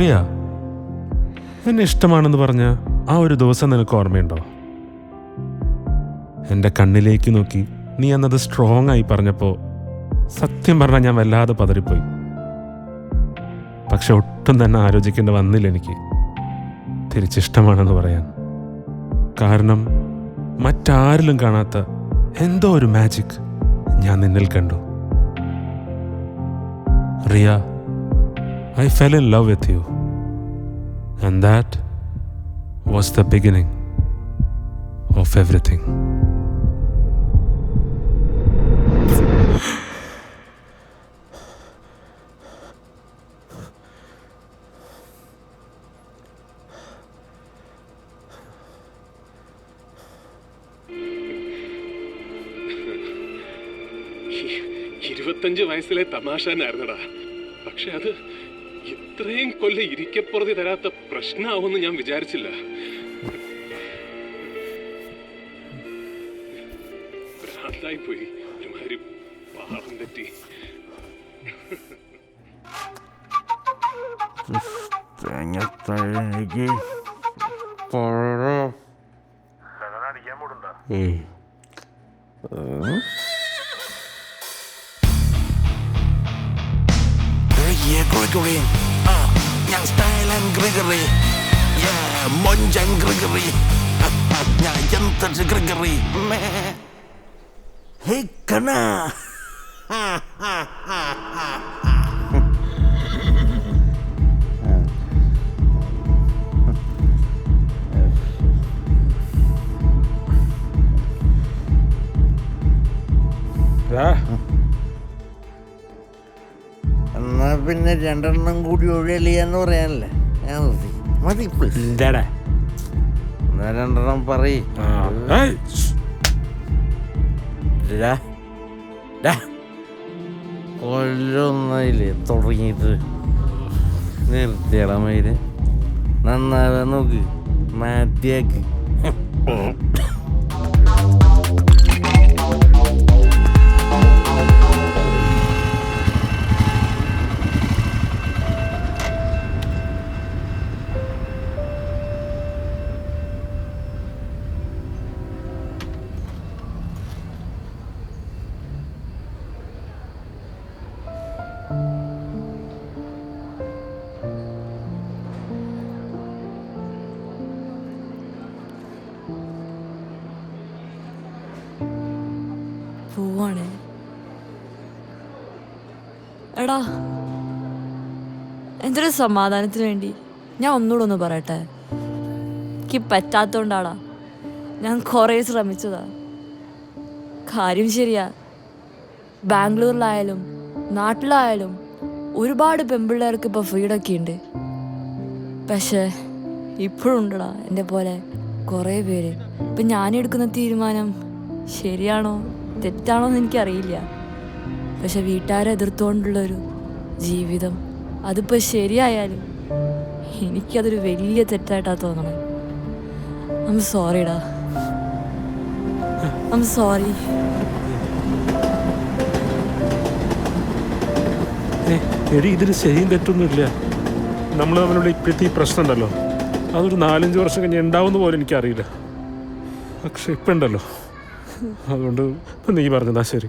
റിയ, എന്നെ ഇഷ്ടമാണെന്ന് പറഞ്ഞ ആ ഒരു ദിവസം നിനക്ക് ഓർമ്മയുണ്ടോ? എൻ്റെ കണ്ണിലേക്ക് നോക്കി നീ അന്നത് സ്ട്രോങ് ആയി പറഞ്ഞപ്പോൾ സത്യം പറഞ്ഞാൽ ഞാൻ വല്ലാതെ പതറിപ്പോയി. പക്ഷെ ഒട്ടും തന്നെ ആലോചിക്കേണ്ടി വന്നില്ല എനിക്ക് തിരിച്ചിഷ്ടമാണെന്ന് പറയാൻ. കാരണം മറ്റാരിലും കാണാത്ത എന്തോ ഒരു മാജിക് ഞാൻ നിന്നിൽ കണ്ടു. Riya, I fell in love with you. And that was the beginning of everything. വയസ്സിലെ തമാശനായിരുന്നടാ. പക്ഷെ അത് ഇത്രയും കൊല്ലം ഇരിക്കപ്പുറതി തരാത്ത പ്രശ്നമാവുമെന്ന് ഞാൻ വിചാരിച്ചില്ല. ഭ്രാന്തായിപ്പോയി, ഒരുമാതിരി പാളം തെറ്റി. Gregory, yang stylen Gregory, yeah, monjang Gregory, yang jantan si Gregory, meh, hey kena, എന്നാ പിന്നെ രണ്ടെണ്ണം കൂടി ഒഴിയലിയെന്ന് പറയാനല്ലേ ഞാൻ നിർത്തി. മതി എന്താടാ എന്നാ രണ്ടെണ്ണം പറയ്. കൊല്ലൊന്നില്ലേ തുടങ്ങിയിട്ട് നിർത്തിയട മയില്. നന്നാവാൻ നോക്ക്, മാറ്റിയാക്ക്. പോവാണ്. എടാ, എന്തൊരു സമാധാനത്തിന് വേണ്ടി ഞാൻ ഒന്നുകൂടെ ഒന്ന് പറയട്ടെ. എനിക്ക് പറ്റാത്തോണ്ടാടാ ഞാൻ കുറേ ശ്രമിച്ചതാ. കാര്യം ശരിയാ, ബാംഗ്ലൂരിലായാലും നാട്ടിലായാലും ഒരുപാട് പെൺപിള്ളേർക്ക് ഇപ്പോൾ ഫ്രീഡൊക്കെ ഉണ്ട്. പക്ഷേ ഇപ്പോഴും ഉണ്ടടാ എൻ്റെ പോലെ കുറേ പേര്. ഇപ്പം ഞാനെടുക്കുന്ന തീരുമാനം ശരിയാണോ തെറ്റാണോ എന്ന് എനിക്കറിയില്ല. പക്ഷെ വീട്ടുകാരെ എതിർത്തുകൊണ്ടുള്ളൊരു ജീവിതം, അതിപ്പോൾ ശരിയായാലും എനിക്കതൊരു വലിയ തെറ്റായിട്ടാണ് തോന്നണേ. ഐ ആം സോറിടാ, ഐ ആം സോറി. എടി, ഇതിന് ശരിയും തെറ്റൊന്നുമില്ല. നമ്മൾ തമ്മിലുള്ള ഇപ്പോഴത്തെ ഈ പ്രശ്നം ഉണ്ടല്ലോ, അതൊരു 4-5 വർഷം കഴിഞ്ഞ് ഉണ്ടാവുന്ന പോലെ എനിക്കറിയില്ല. പക്ഷെ ഇപ്പം ഉണ്ടല്ലോ, അതുകൊണ്ട് ഇപ്പം നീ പറഞ്ഞതാ ശരി.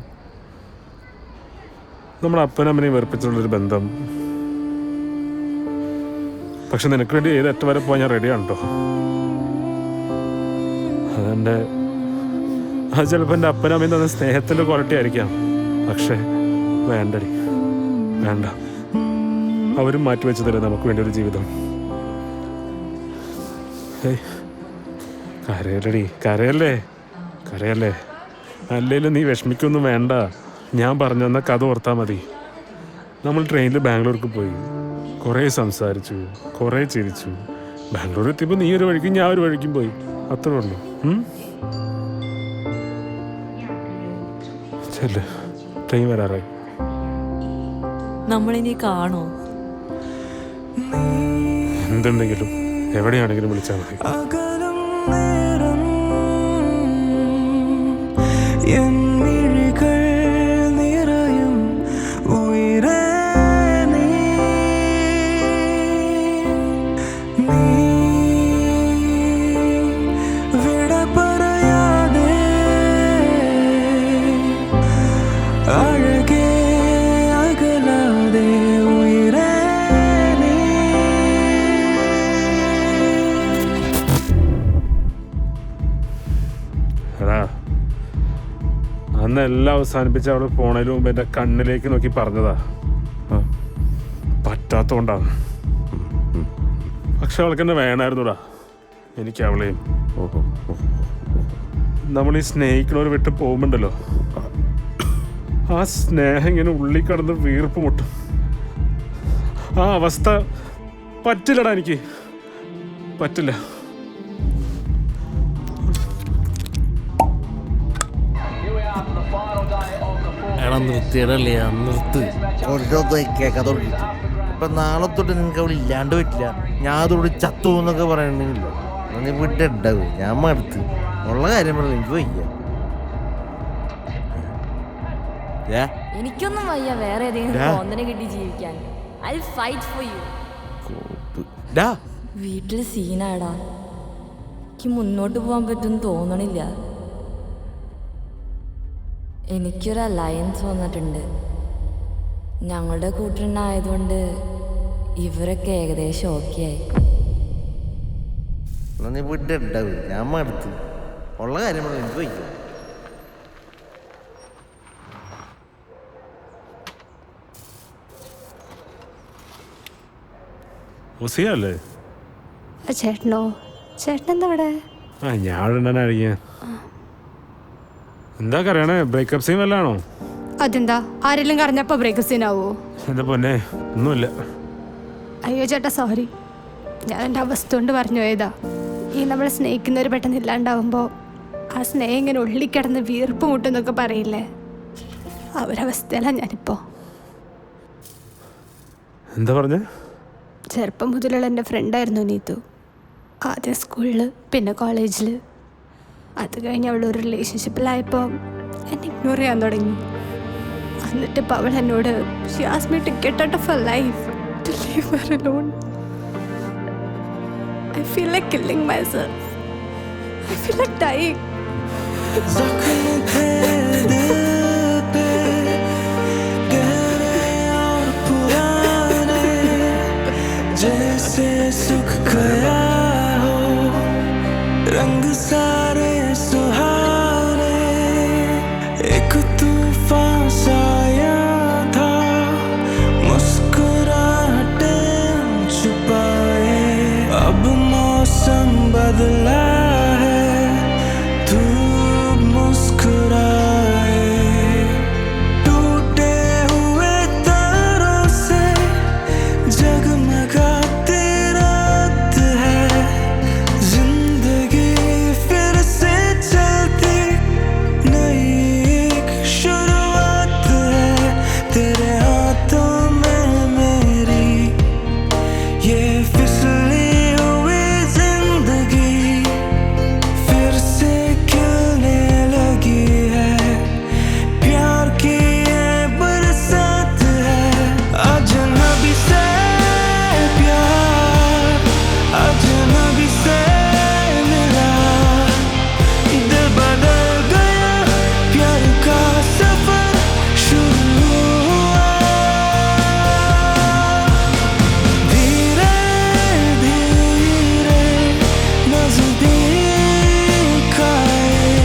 നമ്മുടെ അപ്പനമ്മനെയും വെറുപ്പിച്ചുള്ളൊരു ബന്ധം. പക്ഷെ നിനക്ക് വേണ്ടി ഏത് അറ്റം വരെ പോകാൻ ഞാൻ റെഡിയാണ് കേട്ടോ. അത് ചിലപ്പോൾ എൻ്റെ അപ്പനമ്മയും തന്ന സ്നേഹത്തിൻ്റെ ക്വാളിറ്റി ആയിരിക്കാം. പക്ഷെ വേണ്ടടി, വേണ്ട. അവരും മാറ്റി വെച്ച് തരാം നമുക്ക് വേണ്ടി ഒരു ജീവിതം. കരയല്ലടി, കരയല്ലേ, കരയല്ലേ. അല്ലേലും നീ വിഷമിക്കൊന്നും വേണ്ട. ഞാൻ പറഞ്ഞു തന്ന കഥ ഓർത്താൽ മതി. നമ്മൾ ട്രെയിനിൽ ബാംഗ്ലൂർക്ക് പോയി, കുറേ സംസാരിച്ചു, കുറേ ചിരിച്ചു. ബാംഗ്ലൂർ എത്തിയപ്പോൾ നീ ഒരു വഴിക്കും ഞാൻ ഒരു വഴിക്കും പോയി, അത്രേ ഉള്ളൂ. ചെല്ല്, ട്രെയിൻ വരാറായി. നമ്മളിനി കാണോ? എന്തുണ്ടെങ്കിലും എവിടെയാണെങ്കിലും വിളിച്ചാൽ മതി. അന്ന് എല്ലാം അവസാനിപ്പിച്ച് അവൾ പോണതിന് മുമ്പ് എൻ്റെ കണ്ണിലേക്ക് നോക്കി പറഞ്ഞതാ, പറ്റാത്തോണ്ടാണ്. പക്ഷെ അവൾക്ക് എന്നെ വേണമായിരുന്നുടാ, എനിക്ക് അവളെയും. നമ്മൾ ഈ സ്നേഹിക്കണവർ വിട്ട് പോകുമ്പോണ്ടല്ലോ, ആ സ്നേഹം ഇങ്ങനെ ഉള്ളിൽ കടന്ന് വീർപ്പ് മുട്ടും. ആ അവസ്ഥ പറ്റില്ലടാ, എനിക്ക് പറ്റില്ല. എടാ നിർത്തിയടല്ലേ, നിർത്ത്. ഓരോന്ന് കേൾക്കാതെ തുടങ്ങിയിട്ട് ഇപ്പൊ നാളെ തൊട്ട് നിനക്ക് അവിടെ ഇല്ലാണ്ട് പറ്റില്ല. ഞാൻ അതോട് ചത്തു എന്നൊക്കെ പറയണെങ്കിലോ നീ വിട്ടുണ്ടാവും. ഞാൻ മടുത്ത് ഉള്ള കാര്യം പറഞ്ഞ എനിക്ക് വയ്യ. എനിക്കൊന്നും വയ്യ വേറെ ഏതെങ്കിലും തോന്നനെ കിട്ടി ജീവിക്കാൻ. I fight for you. വീട്ടിൽ സീനാടാ, എനിക്ക് മുന്നോട്ട് പോകാൻ പറ്റുമെന്ന് തോന്നണില്ല. എനിക്കൊരു അലയൻസ് വന്നിട്ടുണ്ട്. ഞങ്ങളുടെ കൂട്ടുകാരനായതുകൊണ്ട് ഇവരൊക്കെ ഏകദേശം ഓക്കെ ആയി. നീ വിട്ടുണ്ടാവും. ഞാൻ മടുത്ത് ഉള്ള കാര്യം പറഞ്ഞ എനിക്ക് വയ്യ. ഒസിയല്ലേ? ചേട്ടനോ? ചേട്ടൻ എന്താ ഇവിടെ? ഞാൻ അഴിയാൻ എന്താ കറിയണേ? Breakup scene വല്ലാണോ? അതെന്താ, ആരെല്ലാം കറഞ്ഞപ്പോ ബ്രേക്കപ്പ് സീനാവോ? എന്താ പൊന്നെ, ഒന്നുമില്ല. അയ്യോ ചേട്ടാ, സോറി. ഞാൻ എൻ്റെ അവസ്ഥ കൊണ്ട് പറഞ്ഞു പോയതാ. ഈ നമ്മളെ സ്നേഹിക്കുന്നവർ പെട്ടെന്ന് ഇല്ലാണ്ടാവുമ്പോൾ ആ സ്നേഹം ഇങ്ങനെ ഉള്ളിക്കിടന്ന് വീർപ്പ് മുട്ടെന്നൊക്കെ പറയില്ലേ, അവരവസ്ഥയിലാണ് ഞാനിപ്പോൾ. എന്താ പറഞ്ഞ? ചെറുപ്പം മുതലുള്ള എൻ്റെ ഫ്രണ്ടായിരുന്നു നീതു. ആദ്യം സ്കൂളിൽ, പിന്നെ കോളേജിൽ. അത് കഴിഞ്ഞ് അവൾ ഒരു റിലേഷൻഷിപ്പിലായപ്പോൾ എന്നെ ഇഗ്നോർ ചെയ്യാൻ തുടങ്ങി. എന്നിട്ട് ഇപ്പോൾ അവൾ എന്നോട് she asked me to get out of her life, to leave her alone. I feel like killing myself. I feel like dying. जैसे सुख गया हो रंग सारे सुहाने, एक तूफान साया था मुस्कुराहटे छुपाए. अब मौसम बदला है, तू मुस्कुराए. टूटे हुए तारों से जगमगाती रात है, जिंदगी फिर से चलती नई एक शुरुआत है. तेरे हाथों में मेरी ये फिसली हुई जिंदगी फिर से खिलने लगी है. प्यार की ये बरसात है, अजनबी से प्यार, अजनबी से मिला, दिल बदल गया, प्यार का सफर शुरू हुआ. धीरे धीरे नजदीक आए,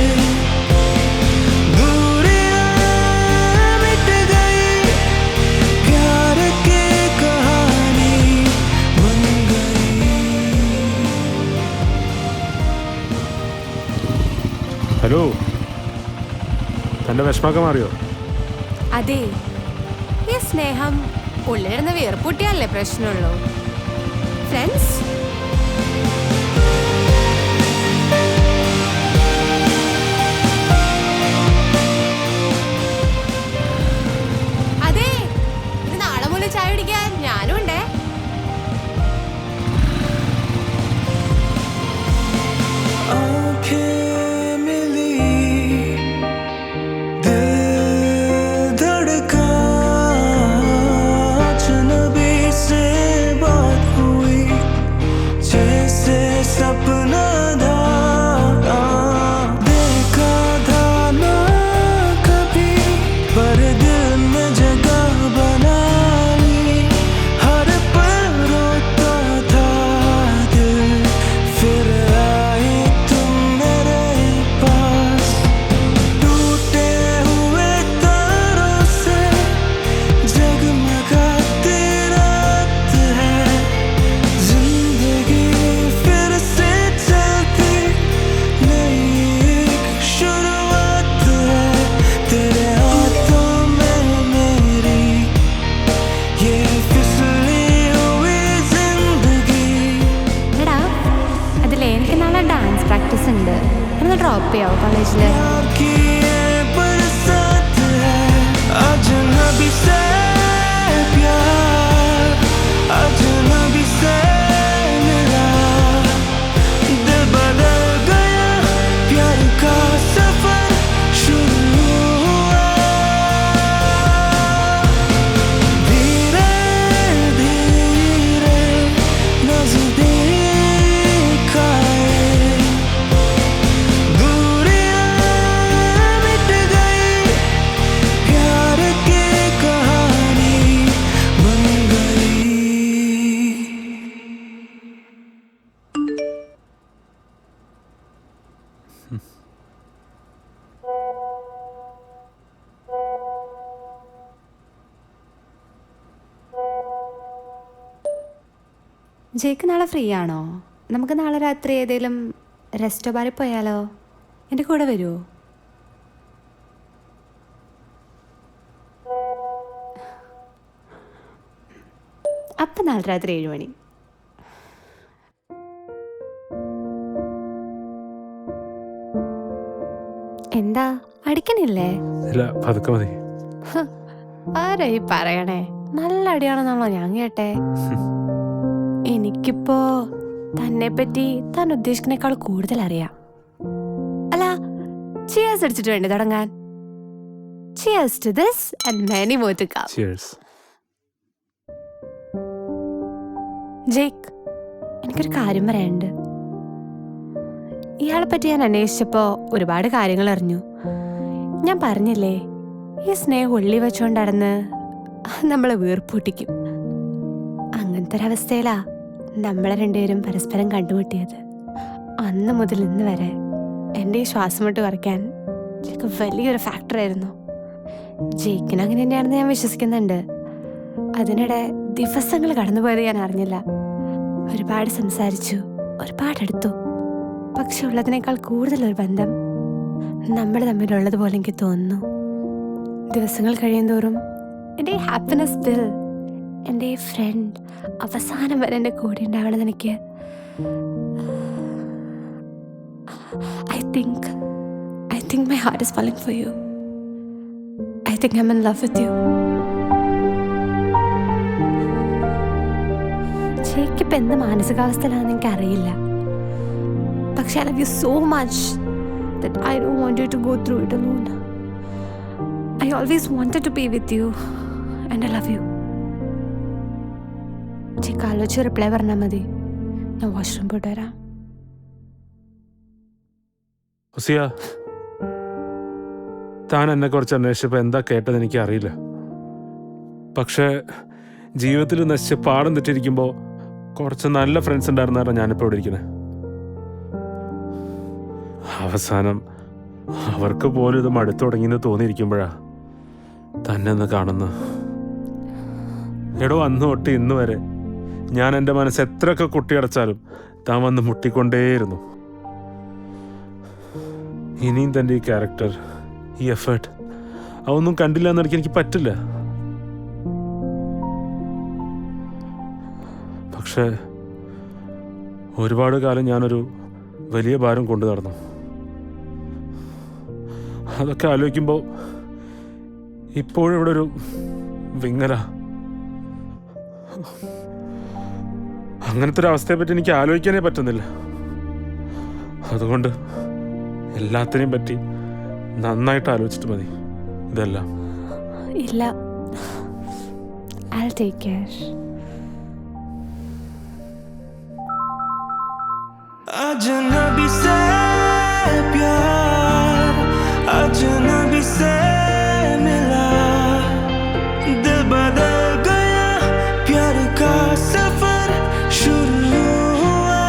दूरियां मिट गई, प्यार की कहानी बन गई. ഹലോ, തൻ്റെ വിഷമൊക്കെ മാറിയോ? അതെ, ഈ സ്നേഹം ഉള്ളിലിരുന്ന് വീർപ്പൂട്ടിയല്ലേ പ്രശ്നമുള്ളൂ. ഫ്രണ്ട്സ്, അതെ, ഇത് നാളെ മുതൽ ചായ കുടിക്കാൻ ഞാനും ഉണ്ടേ. आँखें मिली, दिल धड़का, अजनबी से बात हुई, കോളേജിൽ. प्यार की ये बरसात है अजनबी से प्यार अजनबी से मिला दिल बदल गया प्यार का सफर शुरू हुआ धीरे धीरे नजदीक आए दूरियां मिट गई प्यार की कहानी बन गई. ജയ്ക്ക് നാളെ ഫ്രീ ആണോ? നമുക്ക് നാളെ രാത്രി ഏതെങ്കിലും റെസ്റ്റോ ബാറിൽ പോയാലോ? എൻ്റെ കൂടെ വരുമോ? അപ്പം നാളെ രാത്രി 7 മണി. എന്താ അടിക്കണില്ലേ? ഇല്ല, പതുക്കെ മതി. ആരാ ഈ പറയണേ? നല്ല അടിയാണെന്നാണോ ഞാൻ കേട്ടെ? എനിക്കിപ്പോ തന്നെ പറ്റി താൻ ഉദ്ദേശിക്കുന്നേക്കാൾ കൂടുതൽ അറിയാം. അല്ല, ചിയേഴ്സ് അടിച്ചിട്ട് വേണ്ടേ തുടങ്ങാൻ? Cheers to this and many more to come. Cheers. Jake, എനിക്കൊരു കാര്യം പറയാനുണ്ട്. ഇയാളെ പറ്റി ഞാൻ അന്വേഷിച്ചപ്പോ ഒരുപാട് കാര്യങ്ങൾ അറിഞ്ഞു. ഞാൻ പറഞ്ഞില്ലേ, ഈ സ്നേഹം ഉള്ളി വെച്ചോണ്ടടന്ന് നമ്മളെ വീർപ്പൂട്ടിക്കും. അങ്ങനത്തെ ഒരവസ്ഥയിലാ നമ്മളെ രണ്ടുപേരും പരസ്പരം കണ്ടുമുട്ടിയത്. അന്ന് മുതൽ ഇന്ന് വരെ എൻ്റെ ഈ ശ്വാസം മുട്ട് കുറയ്ക്കാൻ ജേക്ക് വലിയൊരു ഫാക്ടറായിരുന്നു. ജേക്കിന് അങ്ങനെ തന്നെയാണെന്ന് ഞാൻ വിശ്വസിക്കുന്നുണ്ട്. അതിനിടെ ദിവസങ്ങൾ കടന്നുപോയത് ഞാൻ അറിഞ്ഞില്ല. ഒരുപാട് സംസാരിച്ചു, ഒരുപാട് അടുത്തു. പക്ഷെ ഉള്ളതിനേക്കാൾ കൂടുതലൊരു ബന്ധം നമ്മൾ തമ്മിലുള്ളതുപോലെ എനിക്ക് തോന്നുന്നു. ദിവസങ്ങൾ കഴിയുന്തോറും എൻ്റെ ഈ ഹാപ്പിനെസ് ബിൽ, എൻ്റെ ഈ ഫ്രണ്ട് അവസാനം വരെ എൻ്റെ കൂടെ ഉണ്ടാവണമെന്ന് എനിക്ക് I think my heart is falling for you. I think I'm in love with you. ജേക്കിപ്പ് എന്ത് മാനസികാവസ്ഥയിലാണെന്ന് എനിക്കറിയില്ല. പക്ഷെ I love you so much that I don't want you to go through it alone. I always wanted to be with you and I love you. Jake ആലോചിച്ച് reply പറഞ്ഞാൽ മതി. ഞാൻ washroom പോയിട്ട് വരാം. ഹുസിയ, താൻ എന്നെ കുറിച്ച് അന്വേഷിച്ചപ്പോൾ എന്താ കേട്ടത് എനിക്ക് അറിയില്ല. പക്ഷേ ജീവിതത്തിൽ നശിച്ച് പാടം തെറ്റിരിക്കുമ്പോൾ കുറച്ച് നല്ല ഫ്രണ്ട്സ് ഉണ്ടായിരുന്നാണ് ഞാനിപ്പോൾ ഇവിടെ ഇരിക്കുന്നത്. അവസാനം അവർക്ക് പോലും ഇത് മടുത്തു തുടങ്ങിയെന്ന് തോന്നിയിരിക്കുമ്പോഴാ തന്നെ ഒന്ന് കാണുന്നു. എടോ, അന്ന് തൊട്ട് ഇന്ന് വരെ ഞാൻ എൻ്റെ മനസ്സ് എത്രയൊക്കെ കുട്ടിയടച്ചാലും താൻ വന്ന് മുട്ടിക്കൊണ്ടേയിരുന്നു. ഇനിയും തൻ്റെ ഈ ക്യാരക്ടർ, ഈ എഫേർട്ട് അതൊന്നും കണ്ടില്ല എന്നടിക്കാൻ എനിക്ക് പറ്റില്ല. പക്ഷേ ഒരുപാട് കാലം ഞാനൊരു വലിയ ഭാരം കൊണ്ടു നടന്നു. അതൊക്കെ ആലോചിക്കുമ്പോൾ ഇപ്പോഴും ഇവിടെ ഒരു വിങ്ങല. അങ്ങനത്തെ ഒരു അവസ്ഥയെപ്പറ്റി എനിക്ക് ആലോചിക്കാനേ പറ്റുന്നില്ല. അതുകൊണ്ട് എല്ലാത്തിനെയും പറ്റി നന്നായിട്ട് ആലോചിച്ചിട്ട് മതി ഇതെല്ലാം. ഇല്ല, I'll take care. अजनबी से प्यार अजनबी से मिला दिल बदल गया प्यार का सफर शुरू हुआ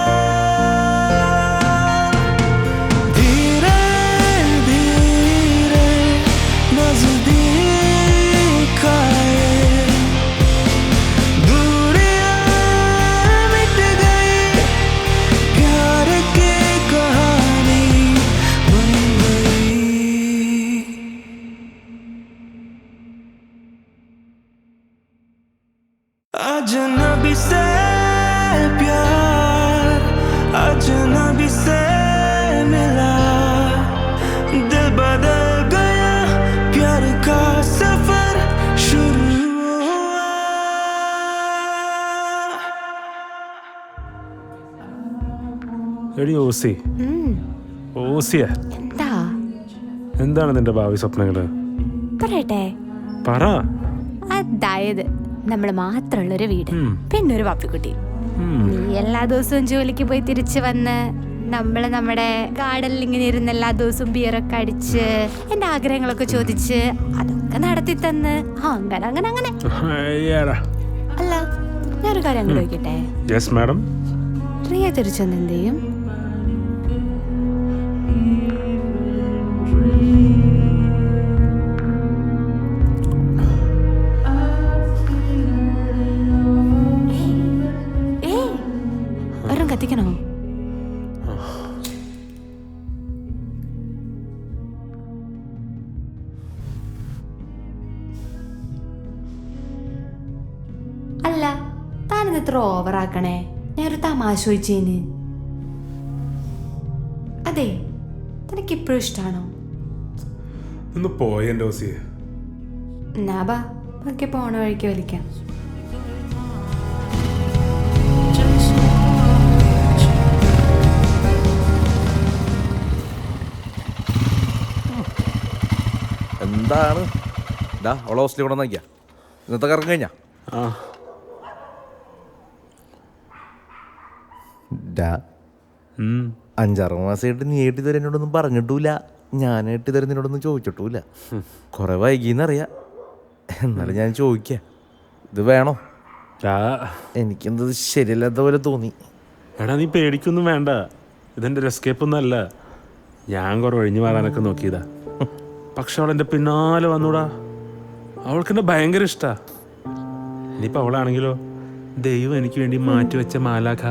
धीरे धीरे नजदीक आए दूरियां मिट गई प्यार की कहानी എടി ഓസി, ഓസിയ, എന്താ എന്താണ് നിന്റെ ഭാവി സ്വപ്നങ്ങള്? പറയട്ടെ? പറ. അതായത് നമ്മൾ മാത്രമുള്ളൊരു വീട്, പിന്നെ ഒരു പപ്പിക്കുട്ടി. നീ എല്ലാ ദിവസവും ജോലിക്ക് പോയി തിരിച്ചു വന്ന് നമ്മുടെ ഗാർഡനിൽ ഇങ്ങനെ ഇരുന്ന് എല്ലാ ദിവസവും ബിയറൊക്കെ അടിച്ച് എന്റെ ആഗ്രഹങ്ങളൊക്കെ ചോദിച്ച് അതൊക്കെ നടത്തി തന്ന് അങ്ങനെ അങ്ങനെ അങ്ങനെ. അല്ല, ഞാനൊരു കാര്യം അങ്ങോട്ട് ചോദിക്കട്ടെ? Yes madam. റിയ തിരിച്ചു വന്ന് എന്ത് ചെയ്യും? കത്തിക്കണോ? അല്ല, താനിത് ഇത്ര ഓവറാക്കണേ. ഞാനൊരു തമാശ ചോദിച്ചേന്. അതെ, തനിക്ക് ഇപ്പോഴും ഇഷ്ടാണോ? ഒന്ന് പോയെന്റെ ഓസിയെ. എന്നാ ബാ, ബാക്കി പോണ വഴിക്ക് വലിക്കാം. എന്താണ് അവളെ ഹോസ്റ്റലിൽ കൊണ്ടു നോക്കിയാ? ഇന്നത്തെ കറങ്ങി കഴിഞ്ഞാ? അഞ്ചാറ് മാസമായിട്ട് നീ ഏട്ടി തരാൻ എന്നോടൊന്നും പറഞ്ഞിട്ടില്ല, ഞാൻ ഏട്ടി തരാൻ നിന്നോടൊന്നും ചോദിച്ചിട്ടില്ല. കുറെ വൈകിന്നറിയാം, എന്നാലും ഞാൻ ചോദിക്കാം, ഇത് വേണോ? എനിക്കെന്തത് ശരിയല്ലാത്ത പോലെ തോന്നി. എടാ നീ പേടിക്കൊന്നും വേണ്ട, ഇതെൻ്റെ ഒരു എസ്കേപ്പ് ഒന്നും അല്ല. ഞാൻ കുറെ ഒഴിഞ്ഞു മാറാനൊക്കെ നോക്കിയതാ, പക്ഷെ അവളെൻ്റെ പിന്നാലെ വന്നൂടാ. അവൾക്കെന്നെ ഭയങ്കര ഇഷ്ടാ. ഇനിയിപ്പോൾ അവളാണെങ്കിലോ ദൈവം എനിക്ക് വേണ്ടി മാറ്റിവെച്ച മാലാഖ.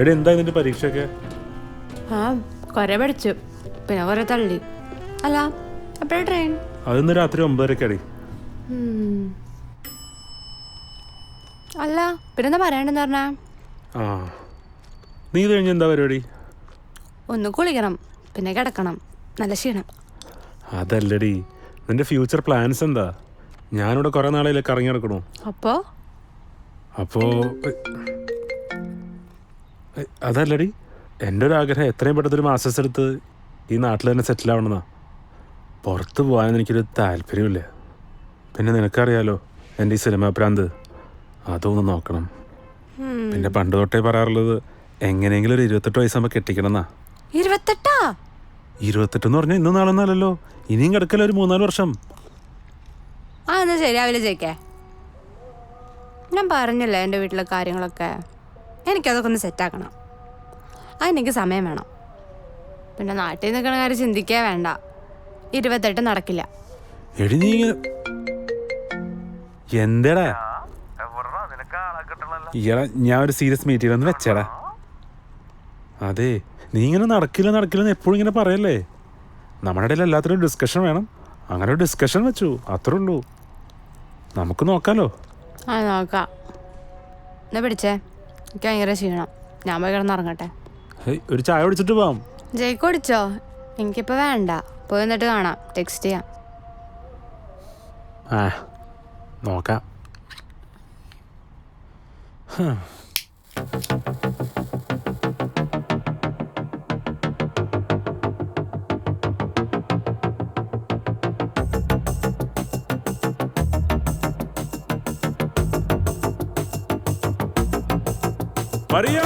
എടി എന്താ ഇതിന്റെ പരീക്ഷയൊക്കെ? കൊറേ പഠിച്ചു, പിന്നെ കൊറേ തള്ളി. അല്ല, എപ്പോഴാ ട്രെയിൻ? അതൊന്ന് രാത്രി 9:30 അടി. അല്ല, പിന്നെന്താ പറയണ്ടെന്ന് പറഞ്ഞാ? നീ ഇത് കഴിഞ്ഞ എന്താ പരിപാടി? ഒന്ന് കുളിക്കണം, പിന്നെ കിടക്കണം, നല്ല ക്ഷീണം. അതല്ലടി, നിന്റെ ഫ്യൂച്ചർ പ്ലാൻസ് എന്താ? ഞാനിവിടെ കുറെ നാളെ കറങ്ങി നടക്കണു. അപ്പോ അതല്ലടി, എൻ്റെ ഒരു ആഗ്രഹം എത്രയും പെട്ടെന്നൊരു മാസ്റ്റേഴ്സ് എടുത്ത് ഈ നാട്ടിൽ തന്നെ സെറ്റിൽ ആവണമെന്നാ. പുറത്ത് പോകാൻ എനിക്കൊരു താല്പര്യമില്ല. പിന്നെ നിനക്കറിയാലോ എൻ്റെ ഈ സിനിമ പ്രാന്ത്, അതൊന്ന് നോക്കണം. പിന്നെ പണ്ട് തൊട്ടേ പറയാറുള്ളത് എങ്ങനെയെങ്കിലും ഒരു 28 വയസ്സാകുമ്പോൾ കെട്ടിക്കണം എന്നാ. 28 എന്ന് പറഞ്ഞാൽ ഇന്നും നാളെന്നല്ലല്ലോ, ഇനിയും കിടക്കല്ലോ ഒരു 3-4 വർഷം. എന്നാ ശരിയാവില്ല ജയിക്കേ. ഞാൻ പറഞ്ഞില്ല എൻ്റെ വീട്ടിലെ കാര്യങ്ങളൊക്കെ, എനിക്കതൊക്കെ ഒന്ന് സെറ്റാക്കണം. അതിനെനിക്ക് സമയം വേണം. പിന്നെ നാട്ടിൽ നിൽക്കണ കാര്യം ചിന്തിക്കേ വേണ്ട, 28 നടക്കില്ല. എടി നീ എന്തേടാ? ഞാൻ ഒരു സീരിയസ് മീറ്റിംഗ് ഒന്ന് വെച്ചേടാ. അതെ, നീ ഇങ്ങനെ നടക്കില്ലെന്ന് എപ്പോഴും ഇങ്ങനെ പറയല്ലേ. നമ്മുടെ ഇടയിൽ എല്ലാത്തിനും ഡിസ്കഷൻ വേണം. അങ്ങനെ ഒരു ഡിസ്കഷൻ വെച്ചു, അത്രേ ഉള്ളൂ. നമുക്ക് നോക്കാലോ. നോക്കാം. എന്നാ പിടിച്ചേ, എനിക്ക് ഭയങ്കര ക്ഷീണം, ഞാൻ പോയി കിടന്നിറങ്ങട്ടെ. ഒരു ചായ കുടിച്ചിട്ട് പോവാം. ജയിക്ക് കുടിച്ചോ? എനിക്കിപ്പോൾ വേണ്ട, പോയി എന്നിട്ട് കാണാം, ടെക്സ്റ്റ് ചെയ്യാം. നോക്കാം. മറിയ,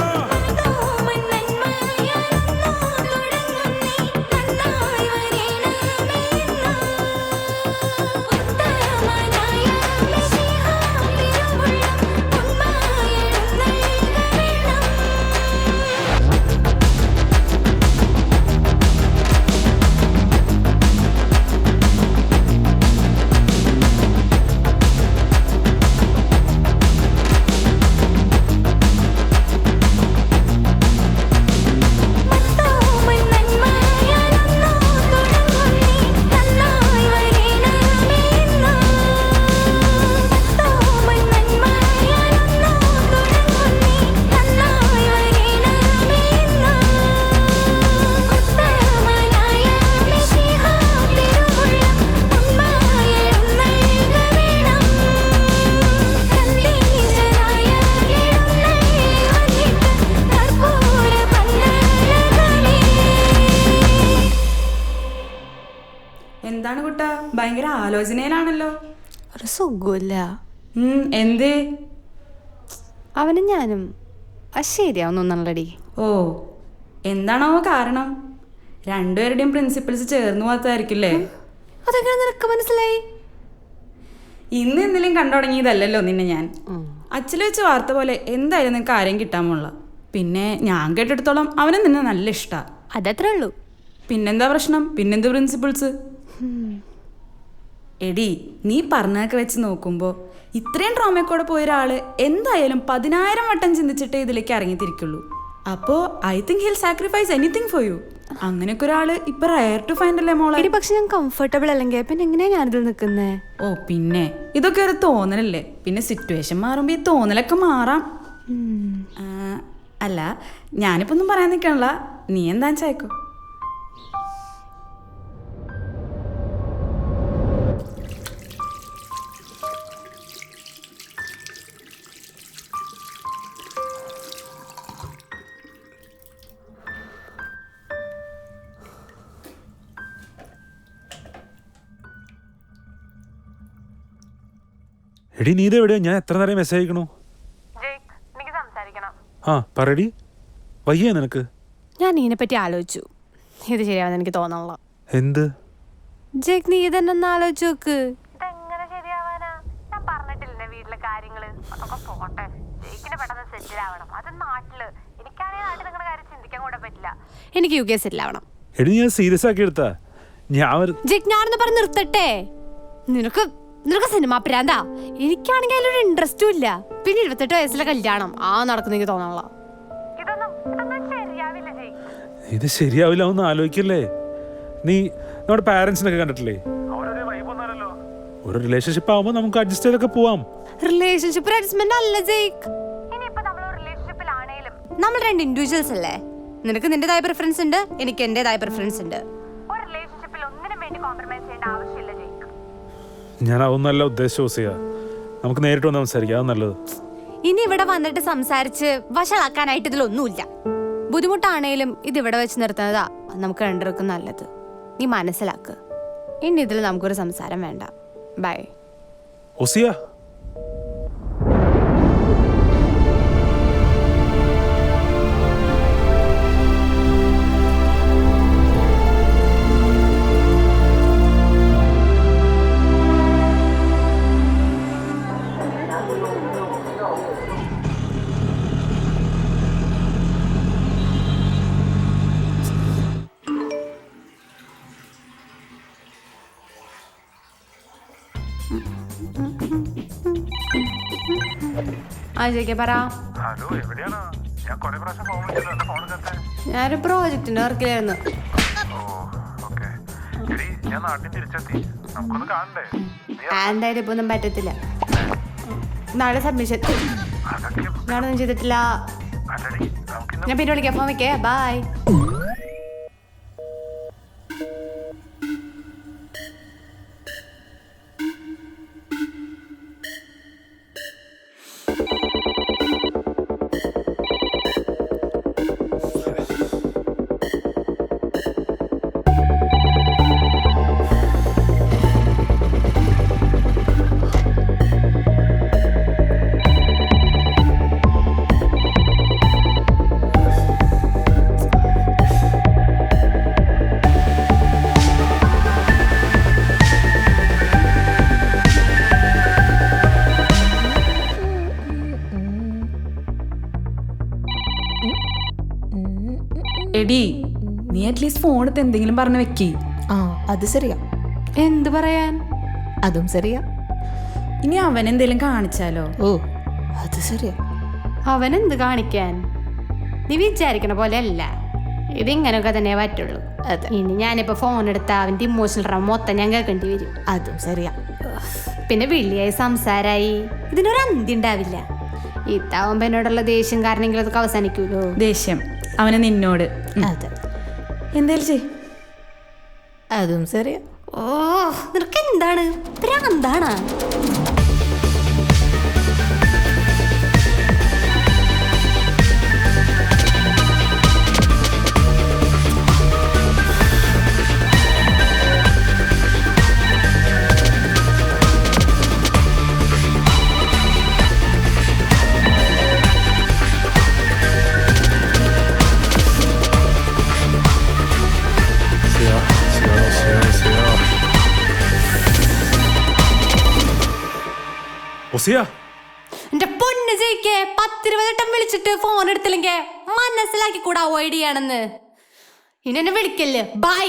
ആലോചനയിലാണല്ലോ. ഒരു സുഖമില്ല. എന്തേ? അവനും ഞാനും ശരിയാവുന്നൊന്നല്ലടി. ഓ, എന്താണാവോ കാരണം? രണ്ടുപേരുടെയും പ്രിൻസിപ്പിൾസ് ചേർന്ന് പോകാത്തായിരിക്കില്ലേ? അതെങ്ങനെ നിനക്ക് മനസ്സിലായി? ഇന്ന് എന്തെങ്കിലും കണ്ടു തുടങ്ങിയതല്ലോ നിന്നെ ഞാൻ. അച്ഛൽ വെച്ച് വാർത്ത പോലെ എന്തായാലും നിനക്ക് ആരെയും കിട്ടാൻ പോണില്ല. പിന്നെ ഞാൻ കേട്ടെടുത്തോളം അവനും നിന്നെ നല്ല ഇഷ്ടമാണ്. അതത്രേ ഉള്ളൂ. പിന്നെന്താ പ്രശ്നം? പിന്നെന്ത് പ്രിൻസിപ്പിൾസ്? എടി, നീ പറഞ്ഞതൊക്കെ വെച്ച് നോക്കുമ്പോൾ ഇത്രയും ട്രോമയ്ക്കൂടെ പോയ ഒരാൾ എന്തായാലും 10,000 വട്ടം ചിന്തിച്ചിട്ടേ ഇതിലേക്ക് ഇറങ്ങിത്തിരിക്കുള്ളൂ. അപ്പോൾ I think hill sacrifice anything for you. അങ്ങനെയൊക്കെ ഒരാൾ ഇപ്പൊ റയർ ടു ഫൈൻഡ് അല്ലേ മോളെ? പക്ഷെ ഞാൻ കംഫർട്ടബിൾ അല്ലെങ്കിൽ പിന്നെ എങ്ങനെയാ ഞാനിതിൽ നിൽക്കുന്നേ? ഓ പിന്നെ ഇതൊക്കെ ഒരു തോന്നലല്ലേ. പിന്നെ സിറ്റുവേഷൻ മാറുമ്പോൾ ഈ തോന്നലൊക്കെ മാറാം. അല്ല, ഞാനിപ്പോ ഒന്നും പറയാൻ നിൽക്കണല്ല. നീ എന്താ ചായക്കോ? എടി നീ ഇതെവിടെയാ? ഞാൻ എത്ര നേരം മെസ്സേജ് അയക്കണു? ആ പറയടി, വയ്യേ നിനക്ക്? ഞാൻ ഇതിനെപ്പറ്റി ആലോചിച്ചു. ഇത് ശരിയാവുന്ന എനിക്ക് തോന്നണല്ലോ. എന്ത്? ജേക്ക്, നീ തന്നെ ഒന്ന് ആലോചിച്ച് നോക്ക്. ഇതെങ്ങനെ ശരിയാവാനാ? ഞാൻ പറഞ്ഞിട്ടില്ലേ വീട്ടിലെ കാര്യങ്ങള് അതൊക്കെ പോട്ടെ. ജയിക്കിന് പെട്ടെന്ന് സെറ്റിൽ ആവണം. അത് നാട്ടില്. എനിക്കാണെങ്കിൽ നാട്ടിൽ നിങ്ങളുടെ കാര്യം ചിന്തിക്കാൻ കൂടെ പറ്റില്ല. എനിക്ക് UK സെറ്റിൽ ആവണം. എടി ഞാൻ സീരിയസ് ആക്കി എടുത്താ. ജേക്ക്, ഞാനൊന്ന് പറഞ്ഞ് നിർത്തട്ടെ. നിനക്ക് സിനിമ പ്രാന്താ. എനിക്കാണെങ്കിൽ അതിലൊരു ഇൻട്രസ്റ്റും ഇല്ല. പിന്നെ 28 വയസ്സിലെ കല്യാണം നടക്കുന്ന എനിക്ക് തോന്നണല്ലോ. ഇതൊന്നും ശരിയാവില്ല ജയ്. ഇത് ശരിയാവില്ല, ഒന്ന് ആലോചിക്കല്ലേ. നീ നമ്മുടെ പാരന്റ്സിനൊക്കെ കണ്ടിട്ടില്ലേ? ഒരു റിലേഷൻഷിപ്പ് ആവുമ്പോൾ നമുക്ക് അഡ്ജസ്റ്റ് ചെയ്തൊക്കെ പോവാം. റിലേഷൻഷിപ്പ് അഡ്ജസ്റ്റ്മെന്റ് അല്ല ജേക്ക്. ഇനിയിപ്പോ നമ്മൾ ഒരു റിലേഷൻഷിപ്പിലാണേലും നമ്മൾ രണ്ട് ഇൻഡിവിജ്വൽസ് അല്ലേ. നിനക്ക് നിന്റേതായ പ്രിഫറൻസ് ഉണ്ട്, എനിക്ക് എന്റേതായ പ്രിഫറൻസ് ഉണ്ട്. ഒരു റിലേഷൻഷിപ്പിൽ ഒന്നിനും വേണ്ടി കോംപ്രമൈസ് ചെയ്യേണ്ട ആവശ്യമില്ല ജയ്ക്ക്. ഞാൻ അതൊന്നല്ല ഉദ്ദേശിച്ച. നമുക്ക് നേരിട്ട് വന്ന് സംസാരിക്കാം, അത് നല്ലത്. ഇനി ഇവിടെ വന്നിട്ട് സംസാരിച്ച് വഷളാക്കാനായിട്ട് ഇതിലൊന്നുമില്ല. ബുദ്ധിമുട്ടാണേലും ഇതിവിടെ വെച്ച് നിർത്തുന്നതാ നമുക്ക് രണ്ടുപേർക്കും നല്ലത്. നീ മനസ്സിലാക്ക്. ഇനി ഇതിൽ നമുക്കൊരു സംസാരം വേണ്ട. ബൈ. ഒസിയ, പറ. ഞാനൊരു പ്രോജക്റ്റിന്റെ വർക്കിലായിരുന്നു. എന്തായാലും ഇപ്പൊ ഒന്നും പറ്റത്തില്ല. നാളെ സബ്മിഷൻ. ഞാനൊന്നും ചെയ്തിട്ടില്ല. ഞാൻ പിന്നെ വിളിക്കാം. ഫോൺ വെക്കേ. ബൈ. എടി, നീ അറ്റ്ലീസ്റ്റ് ഫോൺ എടുത്ത് എന്തെങ്കിലും പറഞ്ഞു വെക്കി. അത് ശരിയാ. എന്ത് പറയാൻ? അതും ശരിയാ. ഇനി അവൻ എന്തെങ്കിലും കാണിച്ചാലോ? ഓ, അത് ശരിയാ. അവൻ എന്ത് കാണിക്കാൻ? നീ വിചാരിക്കണ പോലെ അല്ല. ഇതിങ്ങനൊക്കെ തന്നെ പറ്റുള്ളൂ. ഇനി ഞാനിപ്പോ ഫോൺ എടുത്ത അവന്റെ ഇമോഷണൽ റം മൊത്തം ഞാൻ കേൾക്കേണ്ടി വരും. അതും ശരിയാ. പിന്നെ വിളിയായി സംസാരായി ഇതിനൊരു അന്തി ഉണ്ടാവില്ല. ഇതാവുമ്പോ എന്നോടുള്ള ദേഷ്യം കാരണമെങ്കിലും അതൊക്കെ അവസാനിക്കൂലോ. ദേഷ്യം അവന് നിന്നോട്. അതെ, എന്തേലും ചെയ്. അതും ശരിയാ. ഓ, നിനക്ക് എന്താണ് പ്രാന്താണ്? ഹുസിയ എന്റെ പൊന്ന് ജയിക്കേ 10-20 വട്ടം വിളിച്ചിട്ട് ഫോൺ എടുത്തില്ലെങ്കിൽ മനസ്സിലാക്കി കൂടെ അവോയ്ഡ് ചെയ്യാണെന്ന്. ഇനി എന്നെ വിളിക്കല്ലേ. ബൈ.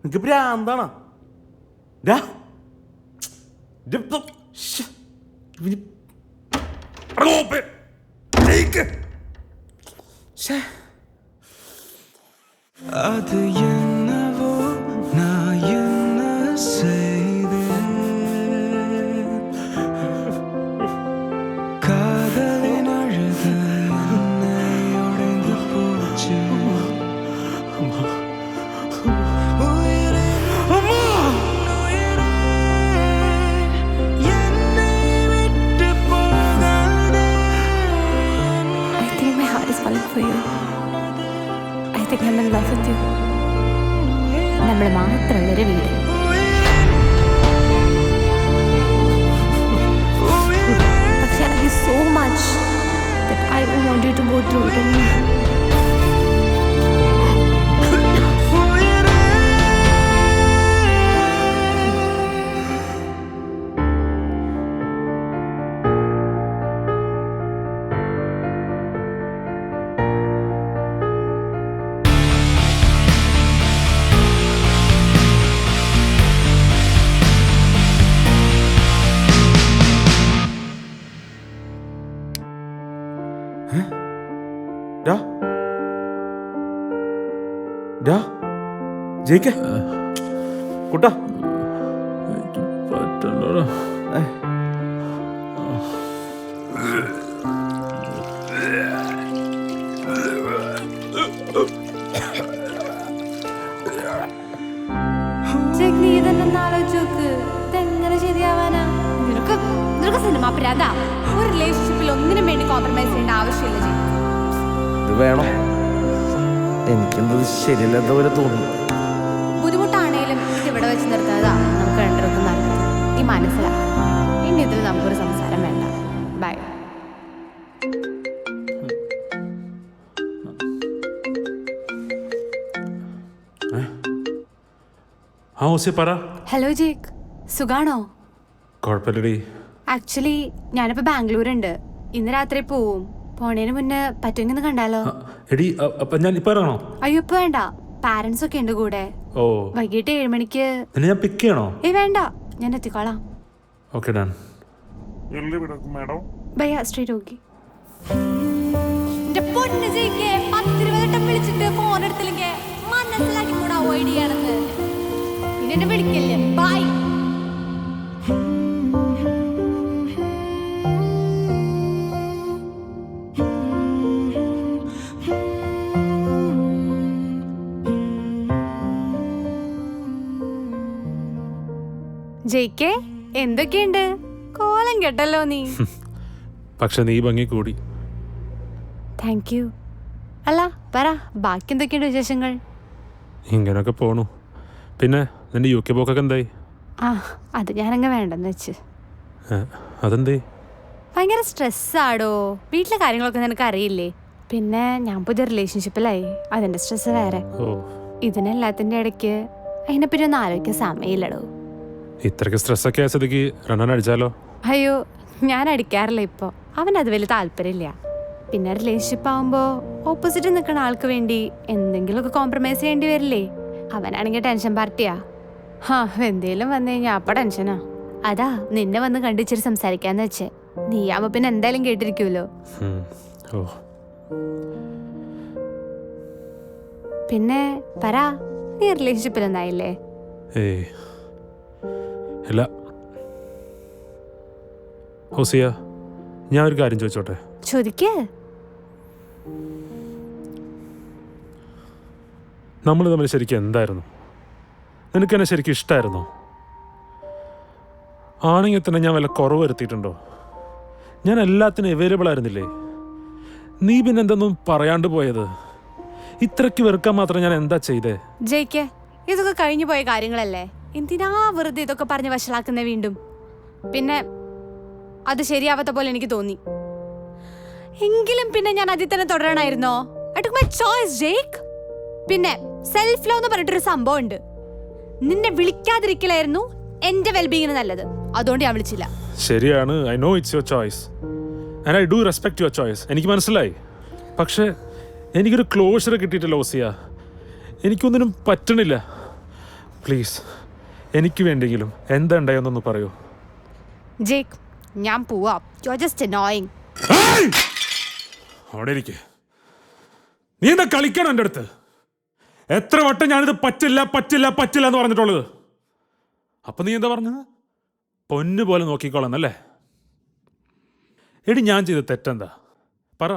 എനിക്ക് ഭ്രാന്താണോ? அது என்னவோ நான் என்ன செய்தேன் காதலின் அழுத என்னை உடைந்து போச்சு உயிரே உயிரே என்னை விட்டு போகாதே. I think my heart is falling for you. I think I'm in love with you. നമ്മൾ മാത്രമുള്ളൊരു വീട്. പക്ഷെ I love you so much that I don't want you to go through it alone. ജയിക്ക കുട്ടാ പറ്റല്ലോ. നീ തന്നെ ആലോചിച്ച് നോക്ക്. ഇതെങ്ങനെ ശരിയാവാനാ? നിനക്ക് സിനിമ പ്രാന്താ. ഒരു റിലേഷൻഷിപ്പിൽ ഒന്നിനും വേണ്ടി കോംപ്രമൈസ് ചെയ്യേണ്ട ആവശ്യമില്ല. ഇത് വേണം. എനിക്കെന്തത് ശരിയല്ലാത്ത പോലെ തോന്നുന്നു. ബുദ്ധിമുട്ടാണേലും ഇത് ഇവിടെ വെച്ച് നിർത്തുന്നതാ നമുക്ക് രണ്ടുപേർക്കും നല്ലത്. ഈ മനസ്സിലാക്കാം. ഇനി ഇതിൽ നമുക്കൊരു സംസാരം വേണ്ട. ബൈ. ആ ഹുസിയ പറ. ഹലോ ജേക്ക്, സുഖാണോ? കുഴപ്പമില്ലടി. ആക്ച്വലി ഞാനിപ്പോ ബാംഗ്ലൂരുണ്ട്. ഇന്ന് രാത്രി പോവും. പോണേന് മുന്നേ പറ്റുമെങ്കിൽ ഒന്ന് കണ്ടാലോ? എടി അപ്പൊ ഞാൻ ഇപ്പൊ ഇറങ്ങണോ? അയ്യോ ഇപ്പൊ വേണ്ട. പാരന്റ്സ് ഒക്കെ ഉണ്ട് കൂടെ. ഓ വൈകിട്ട് 7 മണിക്ക്. ഞാൻ പിക്ക് ചെയ്യണോ? വേണ്ട, ഞാൻ എത്തിക്കോളാം. Okay done. ഭയ്യ സ്ട്രേറ്റ് ഓക്കെ. എന്റെ പൊന്ന് ജയിക്കേ 10-20 വട്ടം വിളിച്ചിട്ട് ഫോൺ എടുത്തില്ലെങ്കിൽ മനസ്സിലാക്കി കൂടെ അവോയ്ഡ് ചെയ്യാണെന്ന്. ഇനി എന്നെ വിളിക്കല്ലേ. ബൈ. ജയിക്കേ എന്തൊക്കെയുണ്ട്? കോലം കേട്ടല്ലോ നീ. പക്ഷെ നീ ഭംഗി കൂടി. Thank you. അല്ല പറ, ബാക്കി എന്തൊക്കെയുണ്ട് വിശേഷങ്ങൾ? ഇങ്ങനൊക്കെ പോണു. പിന്നെ നിന്റെ UK പോക്കൊക്കെ എന്തായി? അത് ഞാനങ്ങ് വേണ്ടെന്ന് വെച്ച്. അതെന്തേ? ഭയങ്കര സ്ട്രെസ്സാടോ. വീട്ടിലെ കാര്യങ്ങളൊക്കെ നിനക്ക് അറിയില്ലേ. പിന്നെ ഞാൻ പുതിയ റിലേഷൻഷിപ്പിലായി. അതിന്റെ സ്ട്രെസ് വേറെ. ഇതിനെല്ലാത്തിന്റെ ഇടയ്ക്ക് അതിനെപ്പറ്റി ഒന്നും ആലോചിക്കാൻ സമയമില്ലടോ. ഇത്രയ്ക്ക് സ്ട്രെസ്സൊക്കെ ആയ സ്ഥിതിക്ക് രണ്ടെണ്ണം അടിച്ചാലോ? അയ്യോ ഞാൻ അടിക്കാറില്ല ഇപ്പോൾ. അവനത് വലിയ താല്പര്യമില്ല. പിന്നെ റിലേഷൻഷിപ്പ് ആവുമ്പോൾ ഓപ്പോസിറ്റ് നിൽക്കുന്ന ആൾക്ക് വേണ്ടി എന്തെങ്കിലുമൊക്കെ കോംപ്രമൈസ് ചെയ്യേണ്ടി വരില്ലേ? അവനാണെങ്കിൽ ടെൻഷൻ പാർട്ടിയാ. എന്തേലും വന്നു കഴിഞ്ഞാൽ അപ്പം ടെൻഷനാ. അതാ നിന്നെ വന്ന് കണ്ടിച്ചിട്ട് സംസാരിക്കാന്ന് വെച്ചേ. നീയാവുമ്പോ പിന്നെ എന്തായാലും കേട്ടിരിക്കുമല്ലോ. പിന്നെ പറ, നീ റിലേഷൻഷിപ്പിലൊന്നായില്ലേ? ഇല്ല. ഹുസിയ, ഞാൻ ഒരു കാര്യം ചോദിച്ചോട്ടെ? ചോദിക്കേ. നമ്മൾ തമ്മിൽ ശരിക്കും എന്തായിരുന്നു? നിനക്ക് എന്നെ ശരിക്കും ഇഷ്ടമായിരുന്നോ? ആണെങ്കിൽ തന്നെ ഞാൻ വല്ല കുറവ് വരുത്തിയിട്ടുണ്ടോ? ഞാൻ എല്ലാത്തിനും അവൈലബിൾ ആയിരുന്നില്ലേ? നീ പിന്നെ എന്തൊന്നും പറയാണ്ട് പോയത്? ഇത്രയ്ക്ക് വെറുക്കാൻ മാത്രം ഞാൻ എന്താ ചെയ്തേ? ജയിക്കേ, ഇതൊക്കെ കഴിഞ്ഞു പോയ കാര്യങ്ങളല്ലേ. എന്തിനാ വെറുതെ ഇതൊക്കെ പറഞ്ഞ് വഷളാക്കുന്ന വീണ്ടും? പിന്നെ അത് ശരിയാവാത്ത പോലെ എനിക്ക് തോന്നി. എങ്കിലും പിന്നെ ഞാൻ അതിൽ തന്നെ തുടരണമായിരുന്നോ? I took my choice, Jake. പിന്നെ സെൽഫ് ലവ് എന്ന് പറഞ്ഞിട്ടൊരു സംഭവം ഉണ്ട്. നിന്നെ വിളിക്കാതിരിക്കലായിരുന്നു എന്റെ വെൽബീങ്ങിന് നല്ലത്. അതുകൊണ്ട് ഞാൻ വിളിച്ചില്ല. ശരിയാണ്. I know it's your choice and I do respect your choice. എനിക്ക് മനസ്സിലായി. പക്ഷേ എനിക്കൊരു ക്ലോഷർ കിട്ടിയിട്ടില്ല ഓസിയ. എനിക്കൊന്നിനും പറ്റണില്ല. പ്ലീസ് എനിക്ക് വേണ്ടെങ്കിലും എന്താ ഉണ്ടായെന്നൊന്ന് പറയൂ. ജേക്ക്, ഞാൻ പോവാ. You are just annoying. അവിടെ ഇരിക്കെ. നീ എന്താ കളിക്കണം എൻ്റെ അടുത്ത്? എത്ര വട്ടം ഞാനിത് പറ്റില്ല പറ്റില്ല പറ്റില്ല എന്ന് പറഞ്ഞിട്ടുള്ളത്? അപ്പൊ നീ എന്താ പറഞ്ഞത്? പൊന്നു പോലെ നോക്കിക്കോളന്നല്ലേ? എടി ഞാൻ ചെയ്ത തെറ്റെന്താ പറ.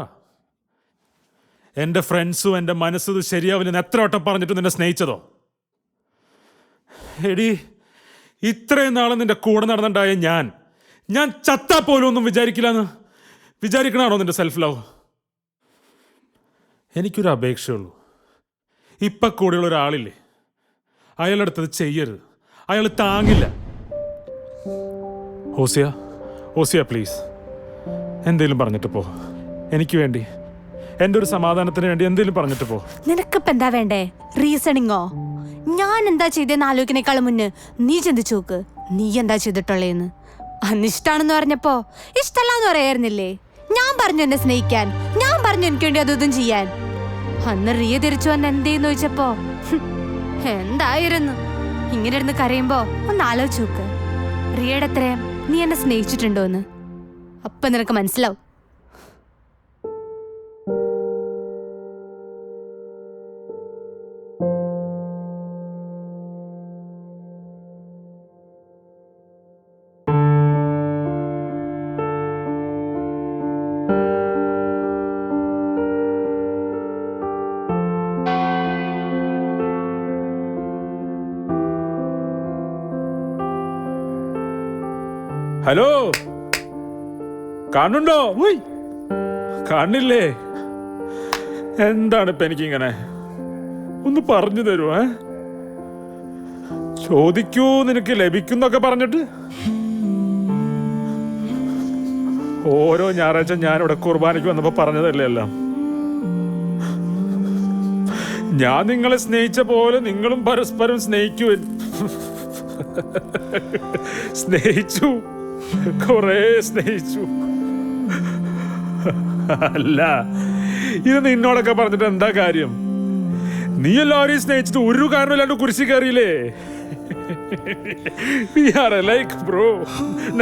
എൻ്റെ ഫ്രണ്ട്സും എൻ്റെ മനസ്സും ശരിയാവില്ലെന്ന് എത്ര വട്ടം പറഞ്ഞിട്ട് നിന്നെ സ്നേഹിച്ചതോ? എടി ഇത്രയും നാളെ നിന്റെ കൂടെ നടന്നുണ്ടായ ഞാൻ ചത്താ പോലും ഒന്നും വിചാരിക്കില്ലെന്ന് വിചാരിക്കണാണോ നിന്റെ സെൽഫ് ലവ്? എനിക്കൊരു അപേക്ഷയുള്ളൂ. ഇപ്പം കൂടെയുള്ള ഒരാളില്ലേ, അയാളടുത്തത് ചെയ്യരുത്. അയാൾ താങ്ങില്ല. ഓസിയ പ്ലീസ് എന്തേലും പറഞ്ഞിട്ട് പോ. എനിക്ക് വേണ്ടി, എൻ്റെ ഒരു സമാധാനത്തിന് വേണ്ടി എന്തേലും പറഞ്ഞിട്ട് പോ. നിനക്കിപ്പോ എന്താ വേണ്ടേ? റീസണിങ്ങോ? ഞാൻ എന്താ ചെയ്തെന്ന് ആലോചിക്കണേക്കാളും മുന്നേ നീ ചിന്തിച്ചു നോക്ക്, നീ എന്താ ചെയ്തിട്ടുള്ളേന്ന്. അന്ന് ഇഷ്ടാണെന്ന് പറഞ്ഞപ്പോ ഇഷ്ടല്ലാന്ന് പറയായിരുന്നില്ലേ? ഞാൻ പറഞ്ഞു എന്നെ സ്നേഹിക്കാൻ, ഞാൻ പറഞ്ഞു എനിക്ക് വേണ്ടി അതും ചെയ്യാൻ. അന്ന് റിയ തിരിച്ചു വന്ന് എന്തേന്ന് ചോദിച്ചപ്പോ എന്തായിരുന്നു? ഇങ്ങനെ ഇരുന്ന് കരയുമ്പോ ഒന്ന് ആലോചിച്ച് നോക്ക്, റിയയുടെ അത്രയും നീ എന്നെ സ്നേഹിച്ചിട്ടുണ്ടോന്ന്. അപ്പൊ നിനക്ക് മനസ്സിലാവും. ഹലോ, കാണുന്നുണ്ടോ? കാണില്ലേ? എന്താണ് ഇപ്പൊ എനിക്കിങ്ങനെ? ഒന്ന് പറഞ്ഞു തരുമോ? ചോദിക്കൂ, നിനക്ക് ലഭിക്കുന്നൊക്കെ പറഞ്ഞിട്ട് ഓരോ ഞായറാഴ്ച ഞാനിവിടെ കുർബാനയ്ക്ക് വന്നപ്പോ പറഞ്ഞതല്ലേ എല്ലാം. ഞാൻ നിങ്ങളെ സ്നേഹിച്ച പോലെ നിങ്ങളും പരസ്പരം സ്നേഹിക്കുവൻ. സ്നേഹിച്ചു, കൊറേ സ്നേഹിച്ചു. അല്ല, ഇത് നിന്നോടൊക്കെ പറഞ്ഞിട്ട് എന്താ കാര്യം? നീ എല്ലാവരെയും സ്നേഹിച്ചിട്ട് ഒരു കാരണമില്ലാണ്ട് കുരിശി കയറിയില്ലേ? ലൈക്ക് ബ്രോ,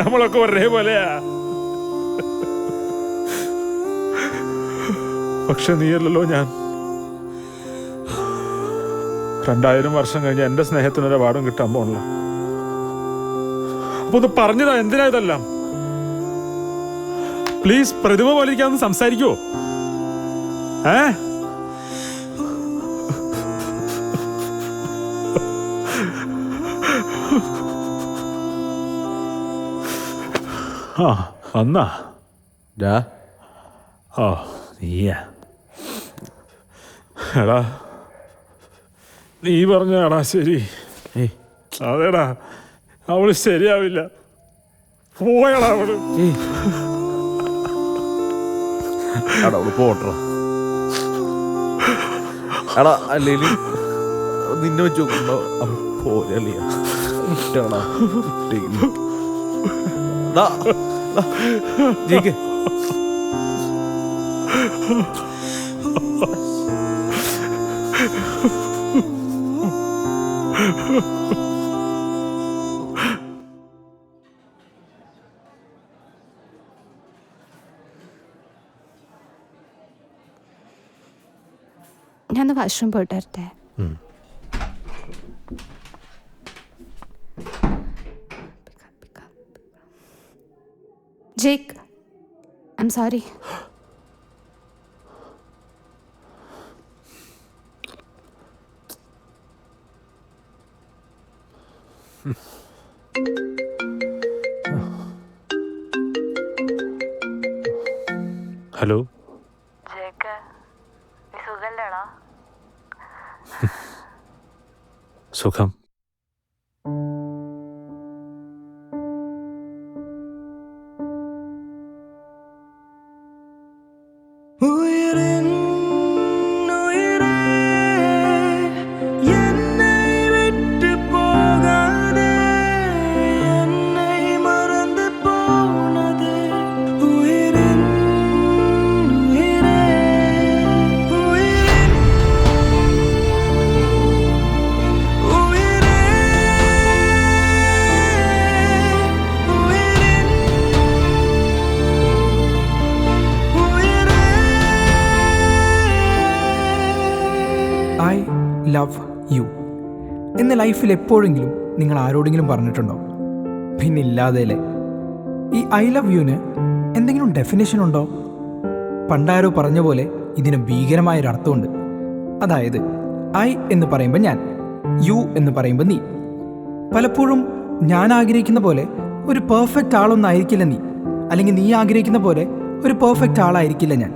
നമ്മളൊക്കെ ഒരേപോലെയാ. പക്ഷെ നീയല്ലോ ഞാൻ. 2000 വർഷം കഴിഞ്ഞ് എന്റെ സ്നേഹത്തിനൊരു അവാർഡും കിട്ടാൻ പോണല്ലോ. അപ്പൊ ഒന്ന് പറഞ്ഞതാ, എന്തിനാ ഇതെല്ലാം? പ്ലീസ് പ്രതിഭ പോലെ ഇരിക്കാന്ന് സംസാരിക്കോ? വന്നാ നീയാ? എടാ നീ പറഞ്ഞാടാ ശരി. അതേടാ, അവള് ശരിയാവില്ല. പോയടാ അവള്. അവള് പോട്ടോ. എടാ അല്ലേലും നിന്നെ വെച്ച് നോക്കുമ്പോ പോലെയല്ലേ? ജയിക്കേ ഞാൻ വാഷ്റൂം പോയിട്ട് വരട്ടെ. Jake, I am sorry. Hello Jake, നീ സുഖല്ലേടാ? സുഖം. ലവ് യു എന്ന് ലൈഫിൽ എപ്പോഴെങ്കിലും നിങ്ങൾ ആരോടെങ്കിലും പറഞ്ഞിട്ടുണ്ടോ? പിന്നെ ഇല്ലാതെയല്ലേ. ഈ ഐ ലവ് യുവിന് എന്തെങ്കിലും ഡെഫിനേഷൻ ഉണ്ടോ? പണ്ടാരോ പറഞ്ഞ പോലെ ഇതിന് ഭീകരമായൊരർത്ഥമുണ്ട്. അതായത് ഐ എന്ന് പറയുമ്പോൾ ഞാൻ, യു എന്ന് പറയുമ്പോൾ നീ. പലപ്പോഴും ഞാൻ ആഗ്രഹിക്കുന്ന പോലെ ഒരു പെർഫെക്റ്റ് ആളൊന്നായിരിക്കില്ല നീ, അല്ലെങ്കിൽ നീ ആഗ്രഹിക്കുന്ന പോലെ ഒരു പെർഫെക്റ്റ് ആളായിരിക്കില്ല ഞാൻ.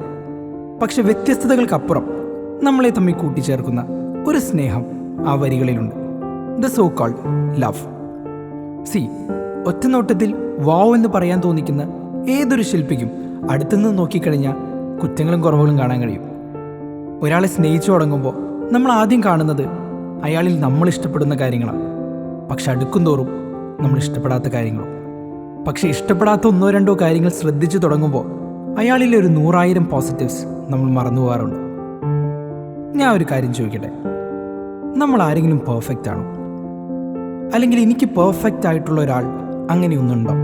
പക്ഷെ വ്യത്യസ്തതകൾക്കപ്പുറം നമ്മളെ തമ്മിൽ കൂട്ടിച്ചേർക്കുന്ന ഒരു സ്നേഹം ആ വരികളിലുണ്ട്. The so called love. See, ഒറ്റനോട്ടത്തിൽ വാവ് എന്ന് പറയാൻ തോന്നിക്കുന്ന ഏതൊരു ശില്പിക്കും അടുത്തുനിന്ന് നോക്കിക്കഴിഞ്ഞാൽ കുറ്റങ്ങളും കുറവുകളും കാണാൻ കഴിയും. ഒരാളെ സ്നേഹിച്ചു തുടങ്ങുമ്പോൾ നമ്മൾ ആദ്യം കാണുന്നത് അയാളിൽ നമ്മൾ ഇഷ്ടപ്പെടുന്ന കാര്യങ്ങളാണ്. പക്ഷെ അടുക്കും തോറും നമ്മൾ ഇഷ്ടപ്പെടാത്ത കാര്യങ്ങളും. പക്ഷെ ഇഷ്ടപ്പെടാത്ത 1-2 കാര്യങ്ങൾ ശ്രദ്ധിച്ചു തുടങ്ങുമ്പോൾ അയാളിലെ ഒരു 100,000 പോസിറ്റീവ്സ് നമ്മൾ മറന്നു പോകാറുണ്ട്. ഞാൻ ഒരു കാര്യം ചോദിക്കട്ടെ, നമ്മൾ ആരെങ്കിലും പെർഫെക്റ്റ് ആണോ? അല്ലെങ്കിൽ എനിക്ക് പെർഫെക്റ്റ് ആയിട്ടുള്ള ഒരാൾ അങ്ങനെയൊന്നുണ്ടോ?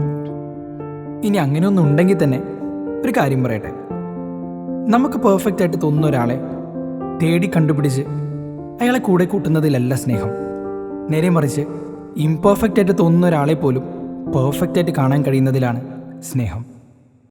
ഇനി അങ്ങനെയൊന്നും ഉണ്ടെങ്കിൽ തന്നെ ഒരു കാര്യം പറയട്ടെ, നമുക്ക് പെർഫെക്റ്റ് ആയിട്ട് തോന്നുന്ന ഒരാളെ തേടി കണ്ടുപിടിച്ച് അയാളെ കൂടെ കൂട്ടുന്നതിലല്ല സ്നേഹം. നേരെ മറിച്ച് ഇംപെർഫെക്റ്റ് ആയിട്ട് തോന്നുന്ന ഒരാളെ പോലും പെർഫെക്റ്റ് ആയിട്ട് കാണാൻ കഴിയുന്നതിലാണ് സ്നേഹം.